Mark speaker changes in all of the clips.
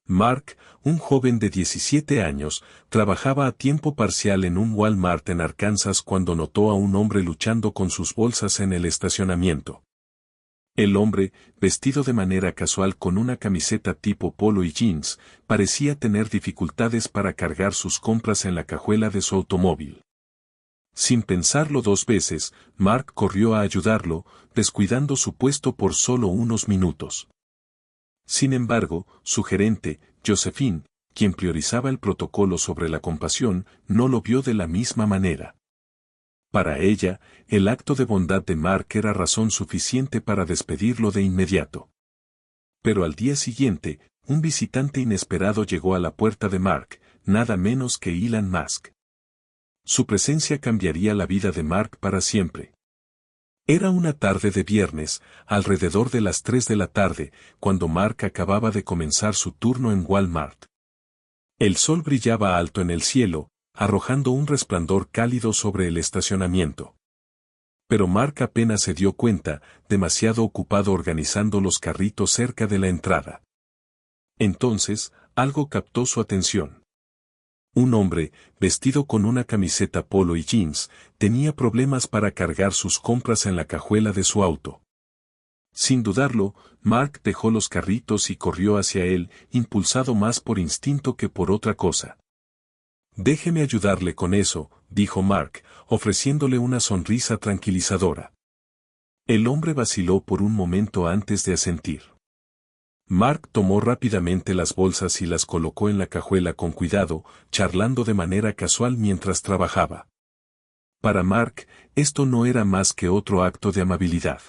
Speaker 1: Mark, un joven de 17 años, trabajaba a tiempo parcial en un Walmart en Arkansas cuando notó a un hombre luchando con sus bolsas en el estacionamiento. El hombre, vestido de manera casual con una camiseta tipo polo y jeans, parecía tener dificultades para cargar sus compras en la cajuela de su automóvil. Sin pensarlo dos veces, Mark corrió a ayudarlo, descuidando su puesto por solo unos minutos. Sin embargo, su gerente, Josephine, quien priorizaba el protocolo sobre la compasión, no lo vio de la misma manera. Para ella, el acto de bondad de Mark era razón suficiente para despedirlo de inmediato. Pero al día siguiente, un visitante inesperado llegó a la puerta de Mark, nada menos que Elon Musk. Su presencia cambiaría la vida de Mark para siempre. Era una tarde de viernes, alrededor de las 3 de la tarde, cuando Mark acababa de comenzar su turno en Walmart. El sol brillaba alto en el cielo, arrojando un resplandor cálido sobre el estacionamiento. Pero Mark apenas se dio cuenta, demasiado ocupado organizando los carritos cerca de la entrada. Entonces, algo captó su atención. Un hombre, vestido con una camiseta polo y jeans, tenía problemas para cargar sus compras en la cajuela de su auto. Sin dudarlo, Mark dejó los carritos y corrió hacia él, impulsado más por instinto que por otra cosa. «Déjeme ayudarle con eso», dijo Mark, ofreciéndole una sonrisa tranquilizadora. El hombre vaciló por un momento antes de asentir. Mark tomó rápidamente las bolsas y las colocó en la cajuela con cuidado, charlando de manera casual mientras trabajaba. Para Mark, esto no era más que otro acto de amabilidad.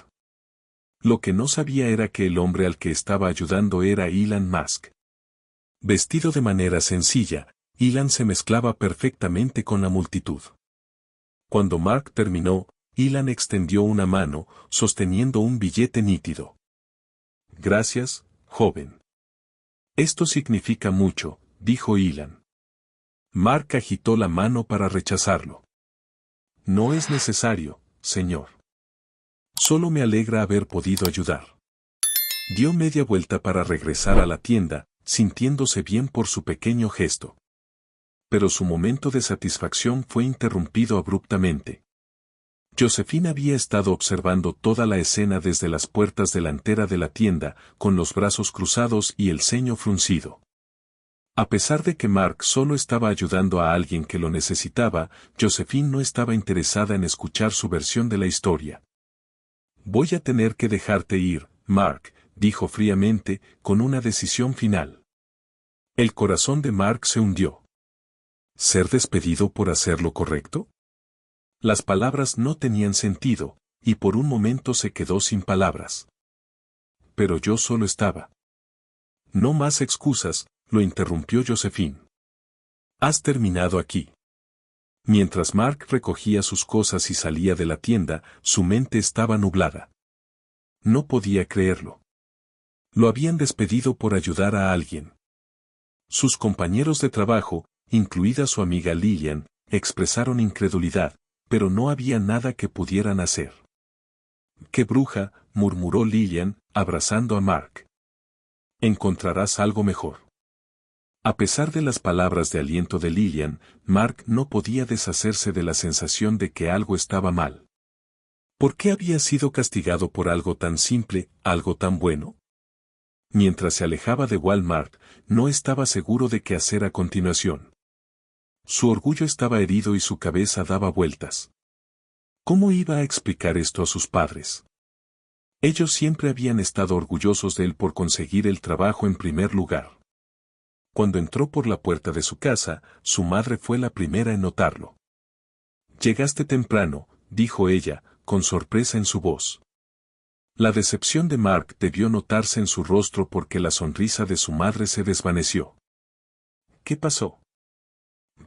Speaker 1: Lo que no sabía era que el hombre al que estaba ayudando era Elon Musk. Vestido de manera sencilla, Elon se mezclaba perfectamente con la multitud. Cuando Mark terminó, Elon extendió una mano, sosteniendo un billete nítido. «Gracias, joven. Esto significa mucho», dijo Elon. Mark agitó la mano para rechazarlo. «No es necesario, señor. Solo me alegra haber podido ayudar». Dio media vuelta para regresar a la tienda, sintiéndose bien por su pequeño gesto. Pero su momento de satisfacción fue interrumpido abruptamente. Josephine había estado observando toda la escena desde las puertas delantera de la tienda, con los brazos cruzados y el ceño fruncido. A pesar de que Mark solo estaba ayudando a alguien que lo necesitaba, Josephine no estaba interesada en escuchar su versión de la historia. «Voy a tener que dejarte ir, Mark», dijo fríamente, con una decisión final. El corazón de Mark se hundió. ¿Ser despedido por hacer lo correcto? Las palabras no tenían sentido, y por un momento se quedó sin palabras. Pero yo solo estaba. «No más excusas», lo interrumpió Josephine. «Has terminado aquí». Mientras Mark recogía sus cosas y salía de la tienda, su mente estaba nublada. No podía creerlo. Lo habían despedido por ayudar a alguien. Sus compañeros de trabajo, incluida su amiga Lillian, expresaron incredulidad, pero no había nada que pudieran hacer. «¡Qué bruja!», murmuró Lillian, abrazando a Mark. «Encontrarás algo mejor». A pesar de las palabras de aliento de Lillian, Mark no podía deshacerse de la sensación de que algo estaba mal. ¿Por qué había sido castigado por algo tan simple, algo tan bueno? Mientras se alejaba de Walmart, no estaba seguro de qué hacer a continuación. Su orgullo estaba herido y su cabeza daba vueltas. ¿Cómo iba a explicar esto a sus padres? Ellos siempre habían estado orgullosos de él por conseguir el trabajo en primer lugar. Cuando entró por la puerta de su casa, su madre fue la primera en notarlo. «Llegaste temprano», dijo ella, con sorpresa en su voz. La decepción de Mark debió notarse en su rostro porque la sonrisa de su madre se desvaneció. «¿Qué pasó?»,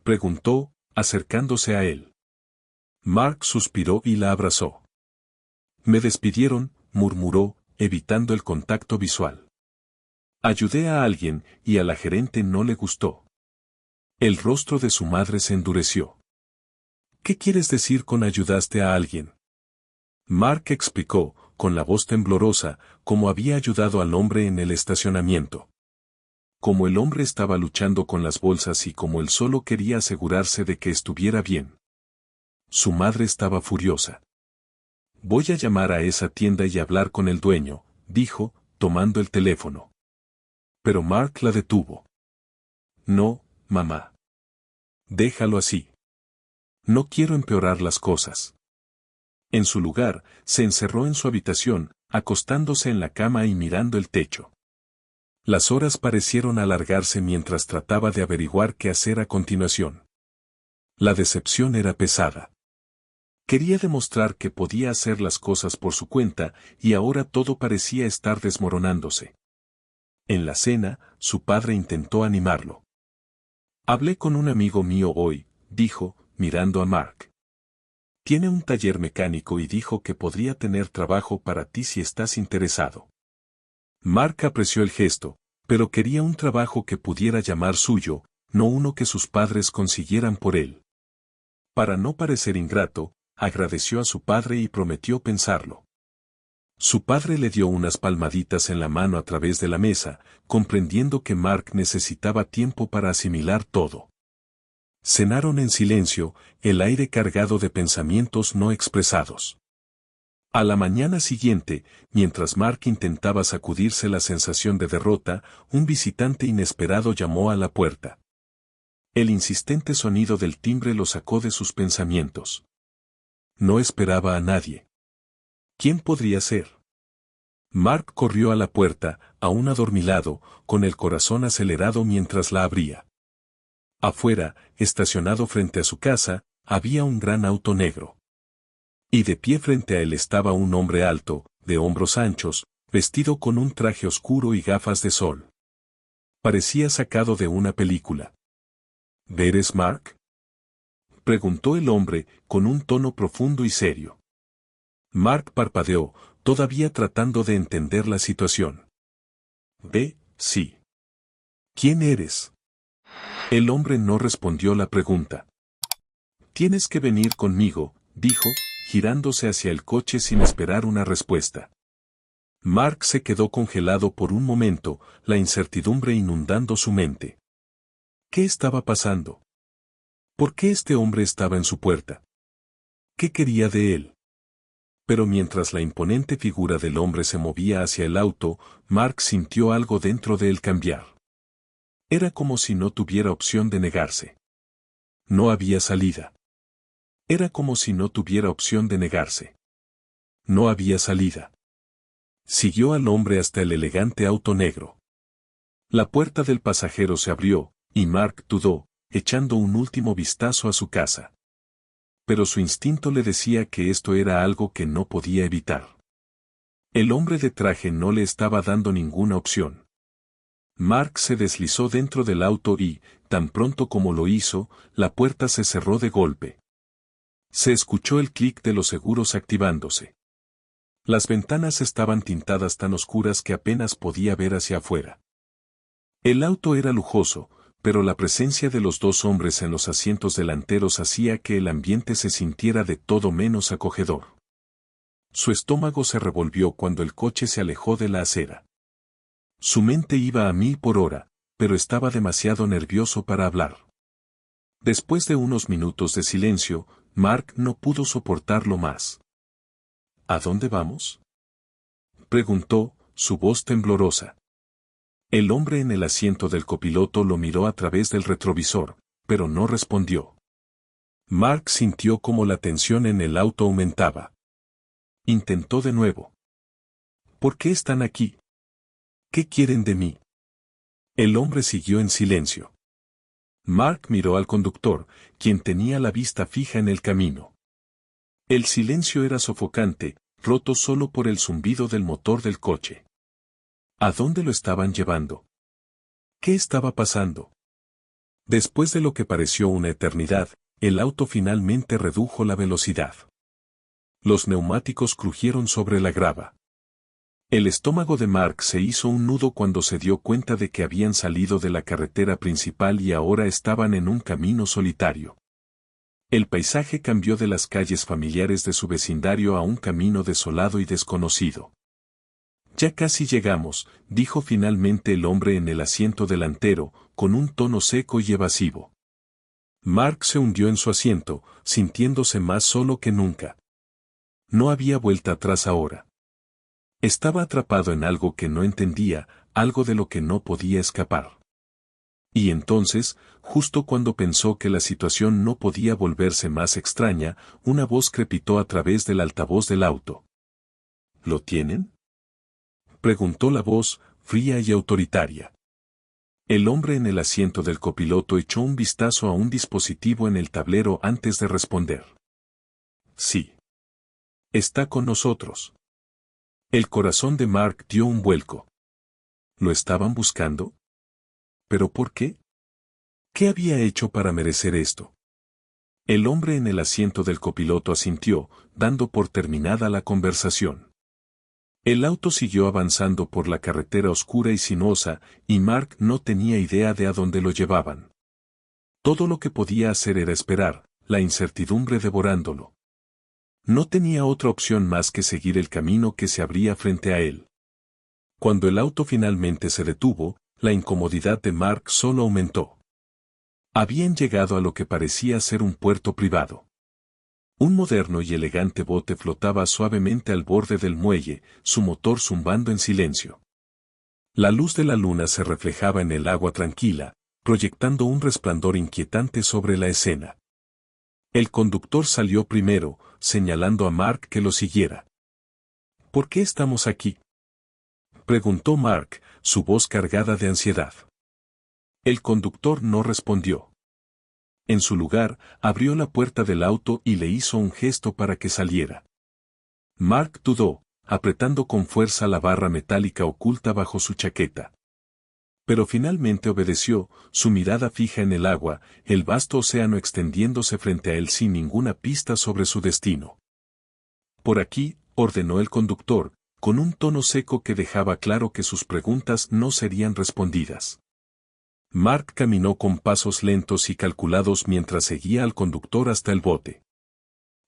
Speaker 1: preguntó, acercándose a él. Mark suspiró y la abrazó. «Me despidieron», murmuró, evitando el contacto visual. «Ayudé a alguien, y a la gerente no le gustó». El rostro de su madre se endureció. «¿Qué quieres decir con ayudaste a alguien?». Mark explicó, con la voz temblorosa, cómo había ayudado al hombre en el estacionamiento. como el hombre estaba luchando con las bolsas y como él solo quería asegurarse de que estuviera bien. Su madre estaba furiosa. Voy a llamar a esa tienda y hablar con el dueño, dijo, tomando el teléfono. Pero Mark la detuvo. No, mamá. Déjalo así. No quiero empeorar las cosas. En su lugar, se encerró en su habitación, acostándose en la cama y mirando el techo. Las horas parecieron alargarse mientras trataba de averiguar qué hacer a continuación. La decepción era pesada. Quería demostrar que podía hacer las cosas por su cuenta, y ahora todo parecía estar desmoronándose. En la cena, su padre intentó animarlo. Hablé con un amigo mío hoy, dijo, mirando a Mark. Tiene un taller mecánico y dijo que podría tener trabajo para ti si estás interesado. Mark apreció el gesto, pero quería un trabajo que pudiera llamar suyo, no uno que sus padres consiguieran por él. Para no parecer ingrato, agradeció a su padre y prometió pensarlo. Su padre le dio unas palmaditas en la mano a través de la mesa, comprendiendo que Mark necesitaba tiempo para asimilar todo. Cenaron en silencio, el aire cargado de pensamientos no expresados. A la mañana siguiente, mientras Mark intentaba sacudirse la sensación de derrota, un visitante inesperado llamó a la puerta. El insistente sonido del timbre lo sacó de sus pensamientos. No esperaba a nadie. ¿Quién podría ser? Mark corrió a la puerta, aún adormilado, con el corazón acelerado mientras la abría. Afuera, estacionado frente a su casa, había un gran auto negro. Y de pie frente a él estaba un hombre alto, de hombros anchos, vestido con un traje oscuro y gafas de sol. Parecía sacado de una película. ¿Eres Mark? Preguntó el hombre, con un tono profundo y serio. Mark parpadeó, todavía tratando de entender la situación. Sí. ¿Quién eres? El hombre no respondió la pregunta. Tienes que venir conmigo, dijo, girándose hacia el coche sin esperar una respuesta. Mark se quedó congelado por un momento, la incertidumbre inundando su mente. ¿Qué estaba pasando? ¿Por qué este hombre estaba en su puerta? ¿Qué quería de él? Pero mientras la imponente figura del hombre se movía hacia el auto, Mark sintió algo dentro de él cambiar. Era como si no tuviera opción de negarse. No había salida. Era como si no tuviera opción de negarse. No había salida. Siguió al hombre hasta el elegante auto negro. La puerta del pasajero se abrió, y Mark dudó, echando un último vistazo a su casa. Pero su instinto le decía que esto era algo que no podía evitar. El hombre de traje no le estaba dando ninguna opción. Mark se deslizó dentro del auto y, tan pronto como lo hizo, la puerta se cerró de golpe. Se escuchó el clic de los seguros activándose. Las ventanas estaban tintadas tan oscuras que apenas podía ver hacia afuera. El auto era lujoso, pero la presencia de los dos hombres en los asientos delanteros hacía que el ambiente se sintiera de todo menos acogedor. Su estómago se revolvió cuando el coche se alejó de la acera. Su mente iba a 1000 por hora, pero estaba demasiado nervioso para hablar. Después de unos minutos de silencio, Mark no pudo soportarlo más. ¿A dónde vamos? Preguntó, su voz temblorosa. El hombre en el asiento del copiloto lo miró a través del retrovisor, pero no respondió. Mark sintió como la tensión en el auto aumentaba. Intentó de nuevo. ¿Por qué están aquí? ¿Qué quieren de mí? El hombre siguió en silencio. Mark miró al conductor, quien tenía la vista fija en el camino. El silencio era sofocante, roto solo por el zumbido del motor del coche. ¿A dónde lo estaban llevando? ¿Qué estaba pasando? Después de lo que pareció una eternidad, el auto finalmente redujo la velocidad. Los neumáticos crujieron sobre la grava. El estómago de Mark se hizo un nudo cuando se dio cuenta de que habían salido de la carretera principal y ahora estaban en un camino solitario. El paisaje cambió de las calles familiares de su vecindario a un camino desolado y desconocido. Ya casi llegamos, dijo finalmente el hombre en el asiento delantero, con un tono seco y evasivo. Mark se hundió en su asiento, sintiéndose más solo que nunca. No había vuelta atrás ahora. Estaba atrapado en algo que no entendía, algo de lo que no podía escapar. Y entonces, justo cuando pensó que la situación no podía volverse más extraña, una voz crepitó a través del altavoz del auto. ¿Lo tienen?, preguntó la voz, fría y autoritaria. El hombre en el asiento del copiloto echó un vistazo a un dispositivo en el tablero antes de responder. Sí. Está con nosotros. El corazón de Mark dio un vuelco. ¿Lo estaban buscando? ¿Pero por qué? ¿Qué había hecho para merecer esto? El hombre en el asiento del copiloto asintió, dando por terminada la conversación. El auto siguió avanzando por la carretera oscura y sinuosa, y Mark no tenía idea de a dónde lo llevaban. Todo lo que podía hacer era esperar, la incertidumbre devorándolo. No tenía otra opción más que seguir el camino que se abría frente a él. Cuando el auto finalmente se detuvo, la incomodidad de Mark solo aumentó. Habían llegado a lo que parecía ser un puerto privado. Un moderno y elegante bote flotaba suavemente al borde del muelle, su motor zumbando en silencio. La luz de la luna se reflejaba en el agua tranquila, proyectando un resplandor inquietante sobre la escena. El conductor salió primero, señalando a Mark que lo siguiera. ¿Por qué estamos aquí?, preguntó Mark, su voz cargada de ansiedad. El conductor no respondió. En su lugar, abrió la puerta del auto y le hizo un gesto para que saliera. Mark dudó, apretando con fuerza la barra metálica oculta bajo su chaqueta. Pero finalmente obedeció, su mirada fija en el agua, el vasto océano extendiéndose frente a él sin ninguna pista sobre su destino. Por aquí, ordenó el conductor, con un tono seco que dejaba claro que sus preguntas no serían respondidas. Mark caminó con pasos lentos y calculados mientras seguía al conductor hasta el bote.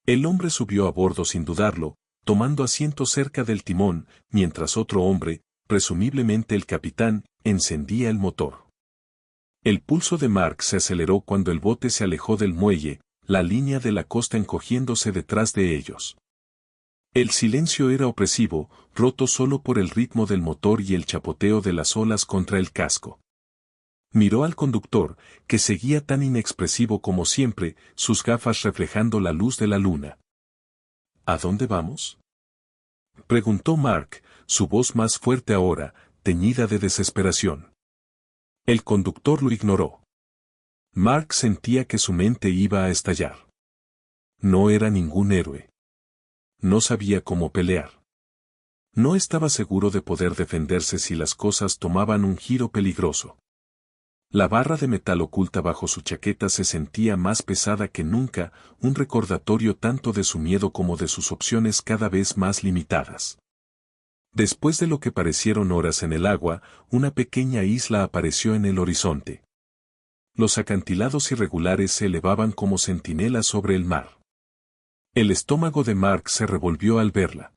Speaker 1: El hombre subió a bordo sin dudarlo, tomando asiento cerca del timón, mientras otro hombre, presumiblemente el capitán, encendía el motor. El pulso de Mark se aceleró cuando el bote se alejó del muelle, la línea de la costa encogiéndose detrás de ellos. El silencio era opresivo, roto solo por el ritmo del motor y el chapoteo de las olas contra el casco. Miró al conductor, que seguía tan inexpresivo como siempre, sus gafas reflejando la luz de la luna. ¿A dónde vamos?, preguntó Mark, su voz más fuerte ahora, teñida de desesperación. El conductor lo ignoró. Mark sentía que su mente iba a estallar. No era ningún héroe. No sabía cómo pelear. No estaba seguro de poder defenderse si las cosas tomaban un giro peligroso. La barra de metal oculta bajo su chaqueta se sentía más pesada que nunca, un recordatorio tanto de su miedo como de sus opciones cada vez más limitadas. Después de lo que parecieron horas en el agua, una pequeña isla apareció en el horizonte. Los acantilados irregulares se elevaban como centinelas sobre el mar. El estómago de Mark se revolvió al verla.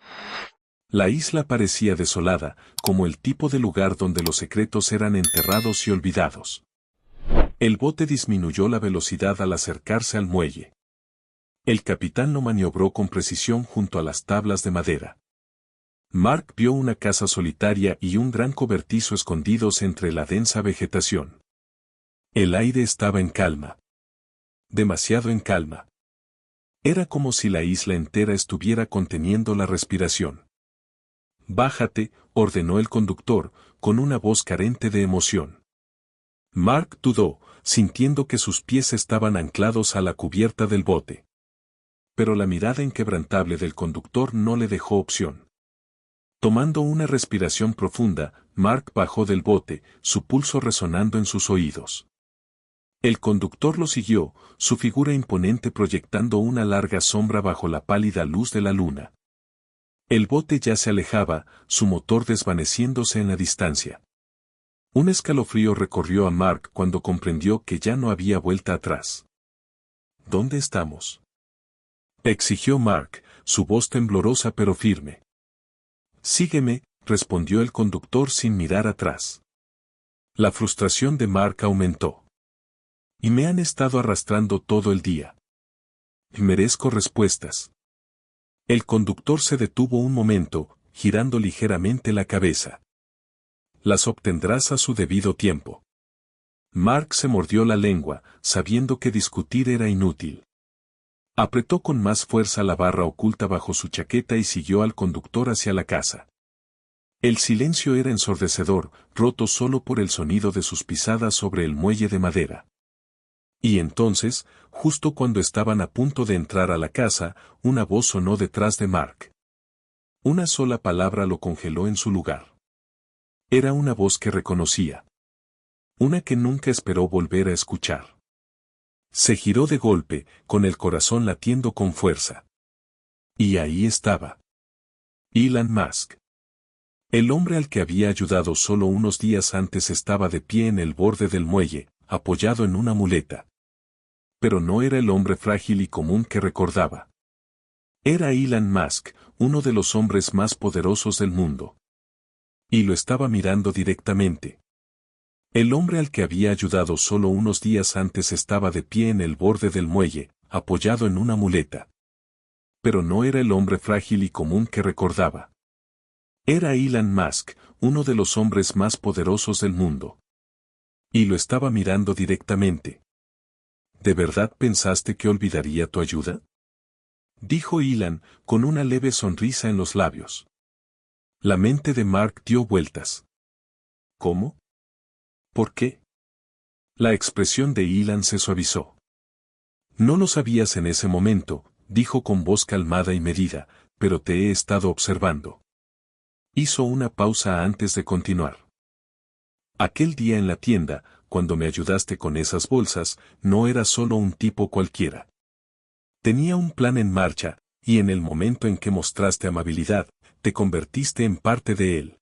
Speaker 1: La isla parecía desolada, como el tipo de lugar donde los secretos eran enterrados y olvidados. El bote disminuyó la velocidad al acercarse al muelle. El capitán lo maniobró con precisión junto a las tablas de madera. Mark vio una casa solitaria y un gran cobertizo escondidos entre la densa vegetación. El aire estaba en calma. Demasiado en calma. Era como si la isla entera estuviera conteniendo la respiración. «Bájate», ordenó el conductor, con una voz carente de emoción. Mark dudó, sintiendo que sus pies estaban anclados a la cubierta del bote. Pero la mirada inquebrantable del conductor no le dejó opción. Tomando una respiración profunda, Mark bajó del bote, su pulso resonando en sus oídos. El conductor lo siguió, su figura imponente proyectando una larga sombra bajo la pálida luz de la luna. El bote ya se alejaba, su motor desvaneciéndose en la distancia. Un escalofrío recorrió a Mark cuando comprendió que ya no había vuelta atrás. ¿Dónde estamos?, exigió Mark, su voz temblorosa pero firme. «Sígueme», respondió el conductor sin mirar atrás. La frustración de Mark aumentó. Y me han estado arrastrando todo el día. Merezco respuestas. El conductor se detuvo un momento, girando ligeramente la cabeza. Las obtendrás a su debido tiempo. Mark se mordió la lengua, sabiendo que discutir era inútil. Apretó con más fuerza la barra oculta bajo su chaqueta y siguió al conductor hacia la casa. El silencio era ensordecedor, roto solo por el sonido de sus pisadas sobre el muelle de madera. Y entonces, justo cuando estaban a punto de entrar a la casa, una voz sonó detrás de Mark. Una sola palabra lo congeló en su lugar. Era una voz que reconocía. Una que nunca esperó volver a escuchar. Se giró de golpe, con el corazón latiendo con fuerza. Y ahí estaba. Elon Musk. El hombre al que había ayudado solo unos días antes estaba de pie en el borde del muelle, apoyado en una muleta. Pero no era el hombre frágil y común que recordaba. Era Elon Musk, uno de los hombres más poderosos del mundo. Y lo estaba mirando directamente. El hombre al que había ayudado solo unos días antes estaba de pie en el borde del muelle, apoyado en una muleta. Pero no era el hombre frágil y común que recordaba. Era Elon Musk, uno de los hombres más poderosos del mundo. Y lo estaba mirando directamente. ¿De verdad pensaste que olvidaría tu ayuda? Dijo Elon, con una leve sonrisa en los labios. La mente de Mark dio vueltas. ¿Cómo? ¿Por qué? La expresión de Elon se suavizó. No lo sabías en ese momento, dijo con voz calmada y medida, pero te he estado observando. Hizo una pausa antes de continuar. Aquel día en la tienda, cuando me ayudaste con esas bolsas, no era solo un tipo cualquiera. Tenía un plan en marcha, y en el momento en que mostraste amabilidad, te convertiste en parte de él.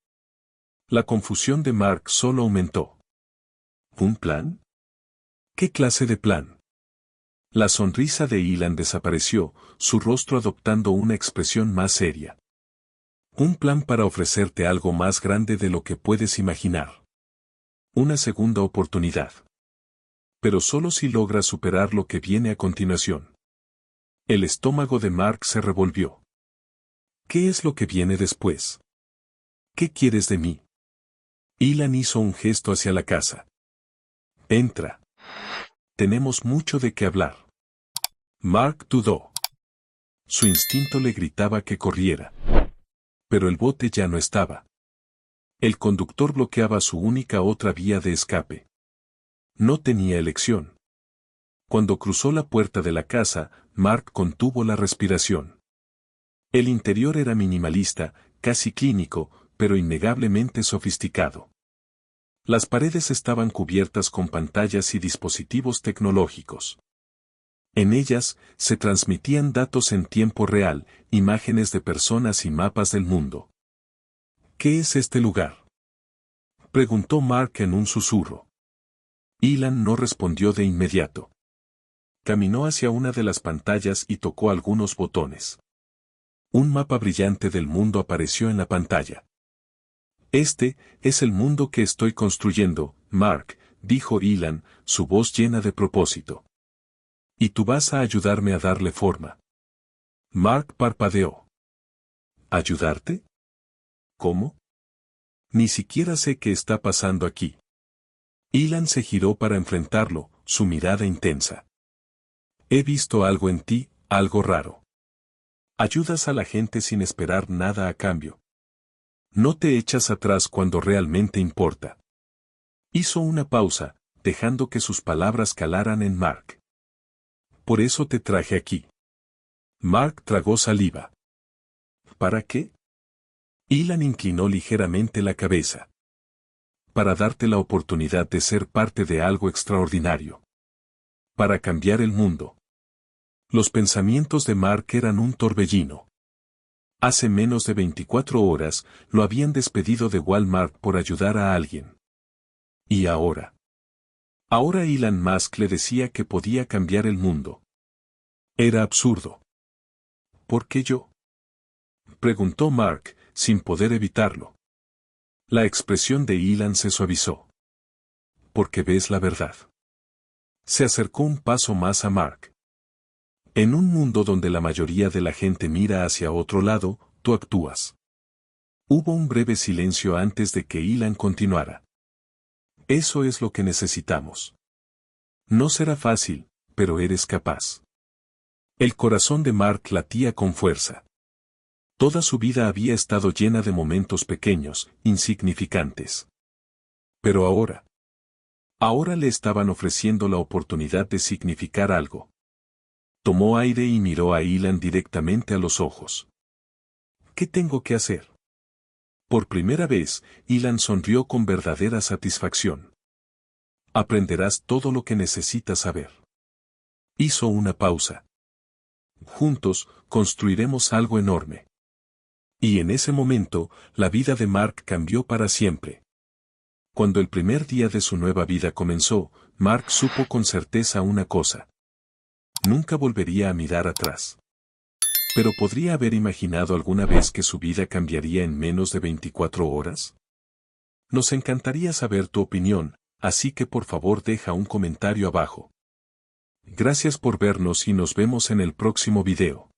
Speaker 1: La confusión de Mark solo aumentó. ¿Un plan? ¿Qué clase de plan? La sonrisa de Elon desapareció, su rostro adoptando una expresión más seria. Un plan para ofrecerte algo más grande de lo que puedes imaginar. Una segunda oportunidad. Pero solo si logras superar lo que viene a continuación. El estómago de Mark se revolvió. ¿Qué es lo que viene después? ¿Qué quieres de mí? Elon hizo un gesto hacia la casa. Entra. Tenemos mucho de qué hablar. Mark dudó. Su instinto le gritaba que corriera. Pero el bote ya no estaba. El conductor bloqueaba su única otra vía de escape. No tenía elección. Cuando cruzó la puerta de la casa, Mark contuvo la respiración. El interior era minimalista, casi clínico, pero innegablemente sofisticado. Las paredes estaban cubiertas con pantallas y dispositivos tecnológicos. En ellas, se transmitían datos en tiempo real, imágenes de personas y mapas del mundo. ¿Qué es este lugar? Preguntó Mark en un susurro. Elon no respondió de inmediato. Caminó hacia una de las pantallas y tocó algunos botones. Un mapa brillante del mundo apareció en la pantalla. Este es el mundo que estoy construyendo, Mark, dijo Elon, su voz llena de propósito. Y tú vas a ayudarme a darle forma. Mark parpadeó. ¿Ayudarte? ¿Cómo? Ni siquiera sé qué está pasando aquí. Elon se giró para enfrentarlo, su mirada intensa. He visto algo en ti, algo raro. Ayudas a la gente sin esperar nada a cambio. No te echas atrás cuando realmente importa. Hizo una pausa, dejando que sus palabras calaran en Mark. Por eso te traje aquí. Mark tragó saliva. ¿Para qué? Elon inclinó ligeramente la cabeza. Para darte la oportunidad de ser parte de algo extraordinario. Para cambiar el mundo. Los pensamientos de Mark eran un torbellino. Hace menos de 24 horas, lo habían despedido de Walmart por ayudar a alguien. ¿Y ahora? Ahora Elon Musk le decía que podía cambiar el mundo. Era absurdo. ¿Por qué yo? Preguntó Mark, sin poder evitarlo. La expresión de Ilan se suavizó. Porque ves la verdad. Se acercó un paso más a Mark. En un mundo donde la mayoría de la gente mira hacia otro lado, tú actúas. Hubo un breve silencio antes de que Ilan continuara. Eso es lo que necesitamos. No será fácil, pero eres capaz. El corazón de Mark latía con fuerza. Toda su vida había estado llena de momentos pequeños, insignificantes. Pero ahora le estaban ofreciendo la oportunidad de significar algo. Tomó aire y miró a Ilan directamente a los ojos. ¿Qué tengo que hacer? Por primera vez, Ilan sonrió con verdadera satisfacción. Aprenderás todo lo que necesitas saber. Hizo una pausa. Juntos, construiremos algo enorme. Y en ese momento, la vida de Mark cambió para siempre. Cuando el primer día de su nueva vida comenzó, Mark supo con certeza una cosa. Nunca volvería a mirar atrás. ¿Pero podría haber imaginado alguna vez que su vida cambiaría en menos de 24 horas? Nos encantaría saber tu opinión, así que por favor deja un comentario abajo. Gracias por vernos y nos vemos en el próximo video.